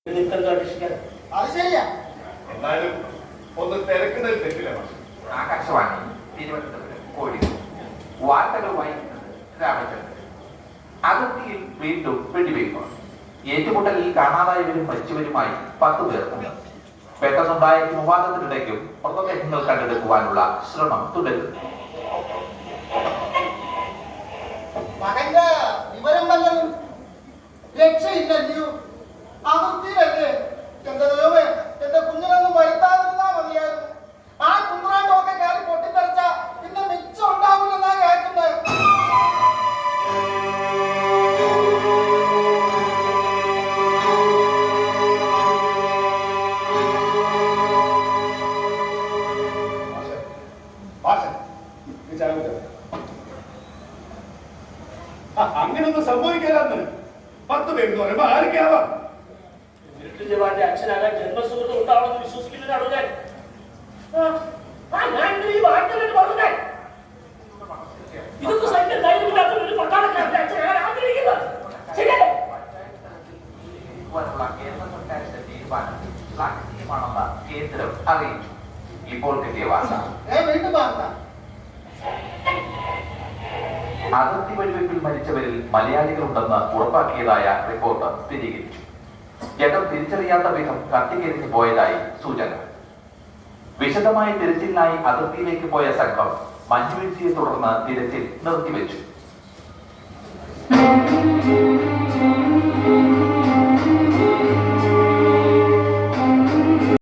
അത് ശരിയാ. എന്നാലും ഒന്ന് തിരക്കുന്നതിൽ തെറ്റില്ല. ആകാശവാണി തിരുവനന്തപുരം കോഴിക്കോട് വാർത്തകൾ വായിക്കുന്നത് രാമചന്ദ്രൻ. അതിർത്തിയിൽ വീണ്ടും വെടിവയ്പ്പാണ്. ഏറ്റുമുട്ടലിൽ കാണാതായവരും മരിച്ചവരുമായി 10 പേർക്കുണ്ട്. പെട്ടെന്നുണ്ടായ വിവാദത്തിനിടയ്ക്കും മൃതദേഹങ്ങൾ കണ്ടെടുക്കുവാനുള്ള ശ്രമം തുടരുന്നു. മകന്റെ വിവരം വല്ലതും രക്ഷയില്ലല്ലോ. അതിർത്തിയിലല്ലേ. എന്റെ ദൈവമേ, എന്റെ കുഞ്ഞിനൊന്നും വരുത്താതിരുന്നാ മതിയായിരുന്നു. ആ കുന്ത്രാണ്ടൊക്കെ കയറി പൊട്ടിത്തെറിച്ച പിന്നെ മിച്ചം ഉണ്ടാവില്ലെന്നാ കേൾക്കുന്നത്. അങ്ങനൊന്നും സംഭവിക്കാന്ന് 10 പേരെന്ന് പറയുമ്പോ ആരൊക്കെയാവാം? ജവാന്റെ അച്ഛനാകാൻ ജന്മസുഹൃത്തം ഉണ്ടാവണമെന്ന് വിശ്വസിക്കുന്നതാണോ ഞാൻ? ഈ വാർത്തകൾ പറഞ്ഞാൽ ഇതൊക്കെ സൈന്യം ധൈര്യമില്ലാത്ത ഒരു പട്ടാളക്കാരന്റെ അച്ഛനാകാൻ ആഗ്രഹിക്കുന്നത് ശരിയല്ലേ? കേന്ദ്ര സർക്കാരിന്റെ തീരുമാനം ശ്ലാഘനീയമാണെന്ന് കേന്ദ്രം അറിയിച്ചു. ഇപ്പോൾ കിട്ടിയ വാർത്ത വീണ്ടും വാർത്ത. അതിർത്തി വെടിവയ്പിൽ മരിച്ചവരിൽ മലയാളികളുണ്ടെന്ന് ഉറപ്പാക്കിയതായ റിപ്പോർട്ട് സ്ഥിരീകരിച്ചു. ജഡം തിരിച്ചറിയാത്ത വിധം കത്തിക്കരിഞ്ഞു പോയതായി സൂചന. വിശദമായ തിരച്ചിലിനായി അതിർത്തിയിലേക്ക് പോയ സംഘം മഞ്ഞുവീഴ്ചയെ തുടർന്ന് തിരച്ചിൽ നിർത്തിവെച്ചു.